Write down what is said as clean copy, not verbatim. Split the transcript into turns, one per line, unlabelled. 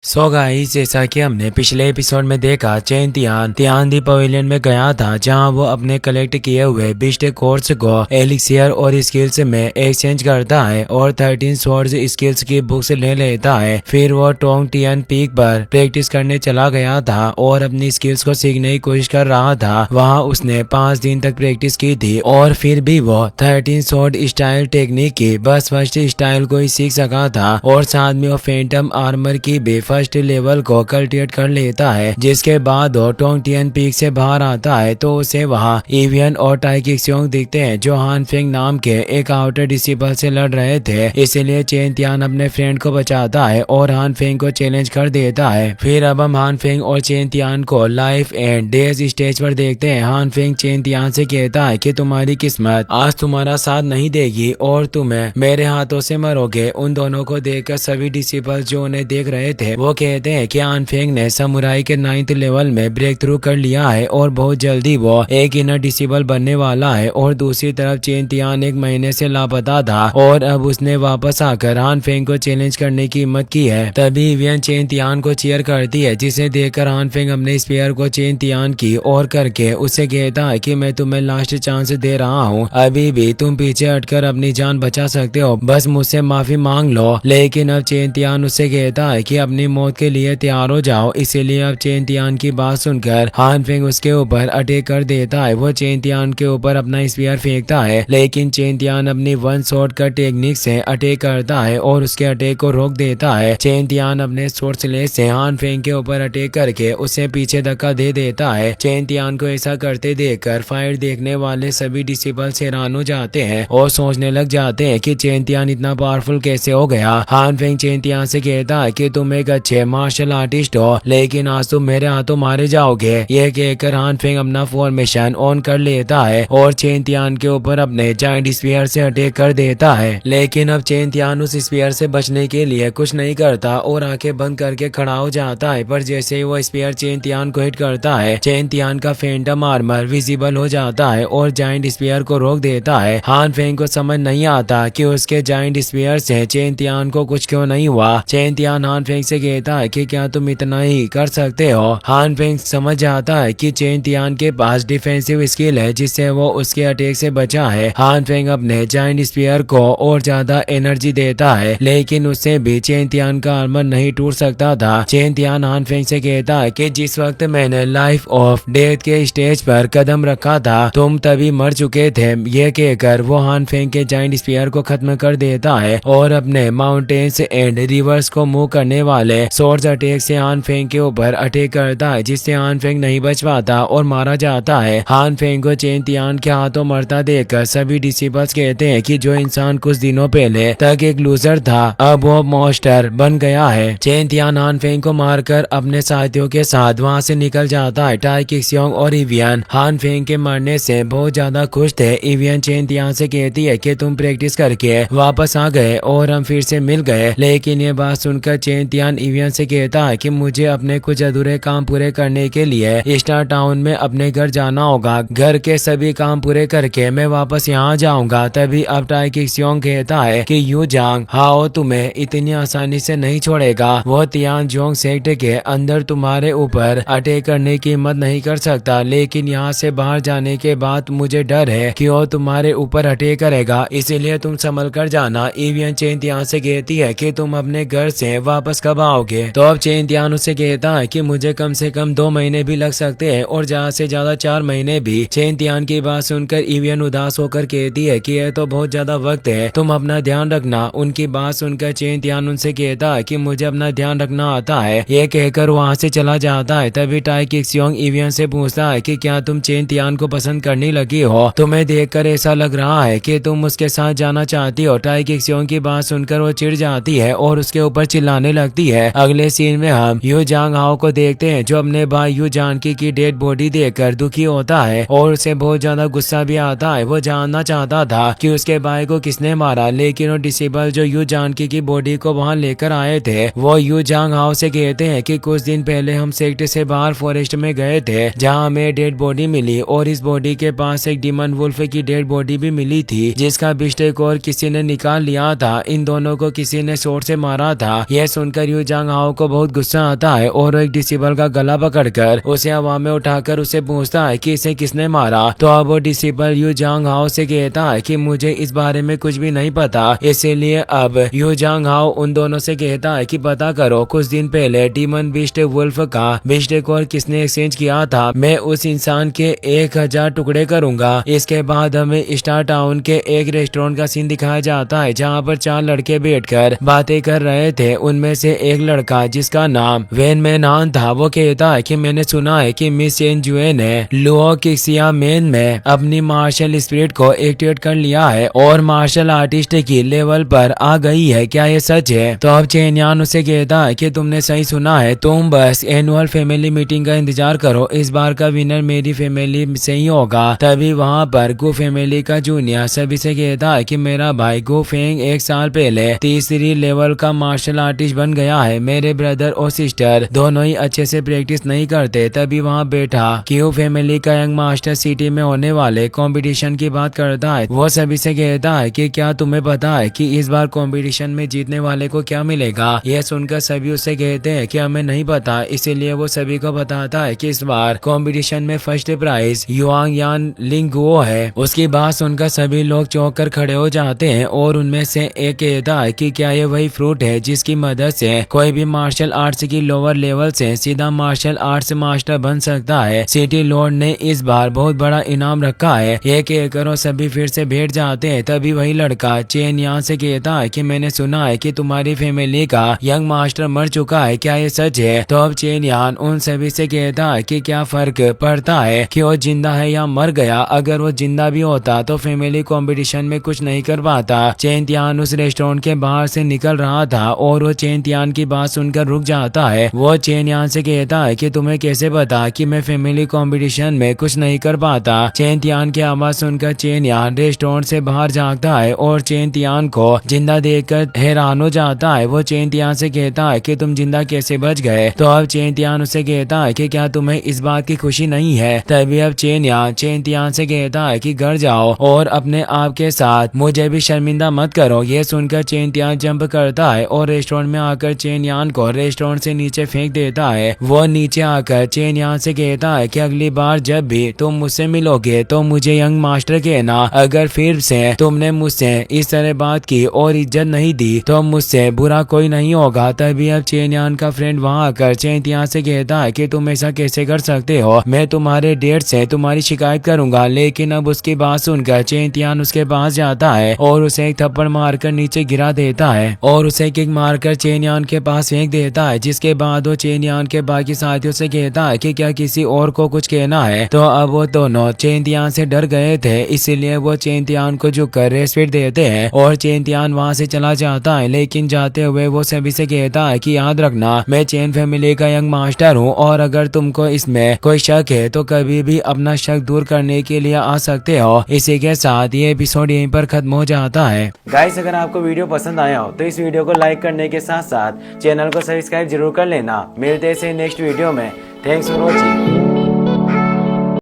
So guys, जैसा कि हमने पिछले एपिसोड में देखा, चेन तियान दी पवेलियन में गया था जहां वो अपने कलेक्ट किए हुए बिस्ट कोर्स को एलिक्सियर और स्किल्स में एक्सचेंज करता है और 13 सोर्ड्स स्किल्स की बुक्स ले लेता है। फिर वो टोंग टियान पीक पर प्रैक्टिस करने चला गया था और अपनी स्किल्स को सीखने की कोशिश कर रहा था। वहाँ उसने 5 दिन तक प्रैक्टिस की थी और फिर भी वो 13 सोर्ड स्टाइल टेक्निक की बस फर्स्ट स्टाइल को ही सीख सका था और साथ में वो फेंटम आर्मर की भी फर्स्ट लेवल को कल्टिवेट कर लेता है। जिसके बाद वो टोंग टियान पीक से बाहर आता है तो उसे वहाँ एवियन और टाई किक्सियोंग दिखते हैं जो हान फेंग नाम के एक आउटर डिसिपल से लड़ रहे थे। इसीलिए चेन तियान अपने फ्रेंड को बचाता है और हान फेंग को चैलेंज कर देता है। फिर अब हम हान फेंग और चेन तियान को लाइफ एंड डेज स्टेज पर देखते हैं। हान फेंग चेन तियान से कहता है कि तुम्हारी किस्मत आज तुम्हारा साथ नहीं देगी और तुम्हें मेरे हाथों से मरोगे। उन दोनों को देखकर सभी डिसिपल जो उन्हें देख रहे थे वो कहते हैं कि हान फेंग ने समुराई के 9th लेवल में ब्रेक थ्रू कर लिया है और बहुत जल्दी वो एक इनर डिसिबल बनने वाला है। और दूसरी तरफ चेन तियान 1 महीने से लापता था और अब उसने वापस आकर हान फेंग को चैलेंज करने की हिम्मत की है। तभी एवियन चेन तियान को चीयर करती है जिसे देखकर हान फेंग अपने स्पीयर को चेन तियान की और करके उससे कहता है कि मैं तुम्हें लास्ट चांस दे रहा हूँ, अभी भी तुम पीछे हटकर अपनी जान बचा सकते हो, बस मुझसे माफी मांग लो। लेकिन अब चेन तियान उससे कहता है कि अपनी मौत के लिए तैयार हो जाओ। इसीलिए अब चेन तियान की बात सुनकर हान फेंग उसके ऊपर अटैक कर देता है। वो चेन तियान के ऊपर अपना स्पीयर फेंकता है लेकिन चेन तियान अपनी वन शॉट का टेक्निक से अटैक करता है और उसके अटैक को रोक देता है। चेन तियान अपने शॉर्ट स्लेज से हान फेंग के ऊपर अटैक करके उसे पीछे धक्का दे देता है। चेन तियान को ऐसा करते देखकर फाइट देखने वाले सभी डिसिपल्स हैरान हो जाते हैं और सोचने लग जाते हैं कि चेन तियान इतना पावरफुल कैसे हो गया। हान फेंग चेन तियान से कहता है कि तुम एक अच्छे मार्शल आर्टिस्ट हो लेकिन आज तुम मेरे हाथों मारे जाओगे। यह कहकर हान फेंग अपना फॉर्मेशन ऑन कर लेता है और चेन तियान के ऊपर अपने जायंट स्पीयर से अटैक कर देता है। लेकिन अब चेन तियान उस स्पीयर से बचने के लिए कुछ नहीं करता और आंखें बंद करके खड़ा हो जाता है। पर जैसे ही वो स्पीयर चेन तियान को हिट करता है चेन तियान का फेंटम आर्मर विजिबल हो जाता है और जायंट स्पीयर को रोक देता है। हान फेंग को समझ नहीं आता कि उसके जायंट स्पीयर से चेन तियान को कुछ क्यों नहीं हुआ। चेन तियान हान फेंग से कहता है कि क्या तुम इतना ही कर सकते हो। हान फेंग समझ जाता है कि चेन तियान के पास डिफेंसिव स्किल है जिससे वो उसके अटैक से बचा है। हान फेंग अपने जायंट स्पीयर को और ज्यादा एनर्जी देता है लेकिन उससे भी चेन तियान का आर्मर नहीं टूट सकता था। चेन तियान हान फेंग से कहता है कि जिस वक्त मैंने लाइफ ऑफ डेथ के स्टेज पर कदम रखा था तुम तभी मर चुके थे। यह कहकर वो हान फेंग के जायंट स्पीयर को खत्म कर देता है और अपने माउंटेन्स एंड रिवर्स को मूव करने वाले सोर्स अटैक से हान फेंग के ऊपर अटैक करता है जिससे हान फेंग नहीं बच पाता और मारा जाता है। हान फेंग को चेन तियान के हाथों मरता देखकर सभी डिसिपल्स कहते हैं कि जो इंसान कुछ दिनों पहले तक एक लूजर था अब वो मॉन्स्टर बन गया है। चेन तियान हान फेंग को मारकर अपने साथियों के साथ वहाँ से निकल जाता है। टाई किक्सियोंग और एवियन हान फेंग के मरने से बहुत ज्यादा खुश थे। एवियन चेन तियान से कहती है कि तुम प्रैक्टिस करके वापस आ गए और हम फिर से मिल गए। लेकिन ये बात सुनकर चेन तियान एवियन से कहता है कि मुझे अपने कुछ अधूरे काम पूरे करने के लिए स्टार टाउन में अपने घर जाना होगा। घर के सभी काम पूरे करके मैं वापस यहाँ जाऊंगा। तभी अब टाई किक्सियोंग कहता है कि यू जांग हाओ तुम्हें इतनी आसानी से नहीं छोड़ेगा। वो तियान जोंग सेक्ट के अंदर तुम्हारे ऊपर अटैक करने की हिम्मत नहीं कर सकता लेकिन यहाँ से बाहर जाने के बाद मुझे डर है कि वो तुम्हारे ऊपर अटैक करेगा, इसीलिए तुम संभल कर जाना। एवियन चेन तियान से कहती है कि तुम अपने घर से वापस कब आओगे। तो अब चेन तियान उससे कहता है कि मुझे कम से कम 2 महीने भी लग सकते हैं और ज्यादा से ज्यादा 4 महीने भी। चेन तियान की बात सुनकर एवियन उदास होकर कहती है कि यह तो बहुत ज्यादा वक्त है, तुम अपना ध्यान रखना। उनकी बात सुनकर चेन तियान उनसे कहता है कि मुझे अपना ध्यान रखना आता है। ये कहकर वहाँ से चला जाता है। तभी टाई किक्सियोंग एवियन से पूछता है कि क्या तुम चेन तियान को पसंद करने लगी हो, तुम्हें देखकर ऐसा लग रहा है कि तुम उसके साथ जाना चाहती हो। टाई किक्सियोंग की बात सुनकर वो चिढ़ जाती है और उसके ऊपर चिल्लाने लगती है। अगले सीन में हम यू जांग हाओ को देखते हैं जो अपने भाई यू जानकी की डेड बॉडी देखकर दुखी होता है और उसे बहुत ज्यादा गुस्सा भी आता है। वो जानना चाहता था कि उसके भाई को किसने मारा लेकिन वो डिसेबल जो यू जानकी की बॉडी को वहाँ लेकर आए थे वो यू जांग हाओ से कहते हैं कि कुछ दिन पहले हम सेक्ट से बाहर फॉरेस्ट में गए थे जहाँ हमें डेड बॉडी मिली और इस बॉडी के पास एक डिमन वुल्फ की डेड बॉडी भी मिली थी जिसका बिस्टेक और किसी ने निकाल लिया था। इन दोनों को किसी ने शॉट से मारा था। यह सुनकर यू जांग हाओ को बहुत गुस्सा आता है और एक डिसेबल का गला पकड़कर उसे हवा में उठाकर उसे पूछता है कि इसे किसने मारा। तो अब वो डिसेबल यू जांग हाओ से कहता है कि मुझे इस बारे में कुछ भी नहीं पता, इसीलिए अब यू जांग हाओ उन दोनों से कहता है कि पता करो कुछ दिन पहले डीमन बीस्ट वुल्फ का बीस्ट कोर किसने एक्सचेंज किया था। मैं उस इंसान के 1000 टुकड़े करूंगा। इसके बाद हमें स्टार टाउन के एक रेस्टोरेंट का सीन दिखाया जाता है जहाँ पर 4 लड़के बैठकर बातें कर रहे थे। उनमें से एक लड़का जिसका नाम वेन मैनान था वो कहता है कि मैंने सुना है कि मिस चेन जुए ने लुओ किक्सिया मेन में अपनी मार्शल स्पिरिट को एक्टिवेट कर लिया है और मार्शल आर्टिस्ट की लेवल पर आ गई है, क्या ये सच है? तो अब चेन यान उसे कहता है कि तुमने सही सुना है, तुम बस एनुअल फैमिली मीटिंग का इंतजार करो, इस बार का विनर मेरी फैमिली से ही होगा। तभी वहाँ पर गु फैमिली का जूनियर सभी से कहता है कि मेरा भाई गु फेंग 1 साल पहले तीसरी लेवल का मार्शल आर्टिस्ट बन गया है। मेरे ब्रदर और सिस्टर दोनों ही अच्छे से प्रैक्टिस नहीं करते। तभी वहाँ बैठा क्यू फैमिली का यंग मास्टर सिटी में होने वाले कंपटीशन की बात करता है। वो सभी से कहता है कि क्या तुम्हें पता है कि इस बार कंपटीशन में जीतने वाले को क्या मिलेगा? यह सुनकर सभी उससे कहते हैं कि हमें नहीं पता। इसीलिए वो सभी को बताता है कि इस बार कंपटीशन में फर्स्ट प्राइज युआंग यान लिंगुओ है। उसकी बात सुनकर सभी लोग चौंक कर खड़े हो जाते हैं और उनमें से एक कहता है कि क्या ये वही फ्रूट है जिसकी मदद से कोई भी मार्शल आर्ट्स की लोअर लेवल से सीधा मार्शल आर्ट्स मास्टर बन सकता है। सिटी लॉर्ड ने इस बार बहुत बड़ा इनाम रखा है। ये कहकर वो सभी फिर से बैठ जाते हैं। तभी वही लड़का चेन यान से कहता है कि मैंने सुना है कि तुम्हारी फैमिली का यंग मास्टर मर चुका है, क्या ये सच है? तो अब चेन यान उन सभी से कहता है कि क्या फर्क पड़ता है कि वो जिंदा है या मर गया? अगर वो जिंदा भी होता तो फैमिली कंपटीशन में कुछ नहीं कर पाता। चेन तियान उस रेस्टोरेंट के बाहर से निकल रहा था और वो चेन तियान की बात सुनकर रुक जाता है। वो चेन यान से कहता है कि तुम्हें कैसे पता कि मैं फैमिली कंपटीशन में कुछ नहीं कर पाता? चेन तियान की आवाज सुनकर चेन यान रेस्टोरेंट से बाहर झांकता है और चेन तियान को जिंदा देखकर हैरान हो जाता है। वो चेन तियान से कहता है कि तुम जिंदा कैसे बच गए? तो अब चेन तियान उसे कहता है कि क्या तुम्हें इस बात की खुशी नहीं है? तभी अब चेन तियान से कहता है कि घर जाओ और अपने आप के साथ मुझे भी शर्मिंदा मत करो। ये सुनकर चेन तियान जंप करता है और रेस्टोरेंट में आकर चेन यान को रेस्टोरेंट से नीचे फेंक देता है। वो नीचे आकर चेन यान से कहता है कि अगली बार जब भी तुम मुझसे मिलोगे तो मुझे यंग मास्टर कहना। अगर फिर से तुमने मुझसे इस तरह बात की और इज्जत नहीं दी तो मुझसे बुरा कोई नहीं होगा। तभी अब चेन यान का फ्रेंड वहाँ आकर चेन तियान से कहता है कि तुम ऐसा कैसे कर सकते हो? मैं तुम्हारे डेट से तुम्हारी शिकायत करूंगा। लेकिन अब उसकी बात सुनकर चेन तियान उसके पास जाता है और उसे एक थप्पड़ मारकर नीचे गिरा देता है और उसे किक मारकर चेन यान के पास फेंक देता है। जिसके बाद वो चेन यान के बाकी साथियों से कहता है कि क्या किसी और को कुछ कहना है? तो अब वो दोनों चेन तियान से डर गए थे, इसीलिए वो चेन तियान को झुककर रेस्पेक्ट देते हैं और चेन तियान वहाँ से चला जाता है। लेकिन जाते हुए वो सभी से कहता है कि याद रखना मैं चेन फैमिली का यंग मास्टर हूँ और अगर तुमको इसमें कोई शक है तो कभी भी अपना शक दूर करने के लिए आ सकते हो। इसी के साथ ये एपिसोड यहीं पर खत्म हो जाता है। गाइस, अगर आपको वीडियो पसंद आया हो तो इस वीडियो को लाइक करने के साथ साथ चैनल को सब्सक्राइब जरूर कर लेना। मिलते हैं नेक्स्ट वीडियो में। Thanks for watching.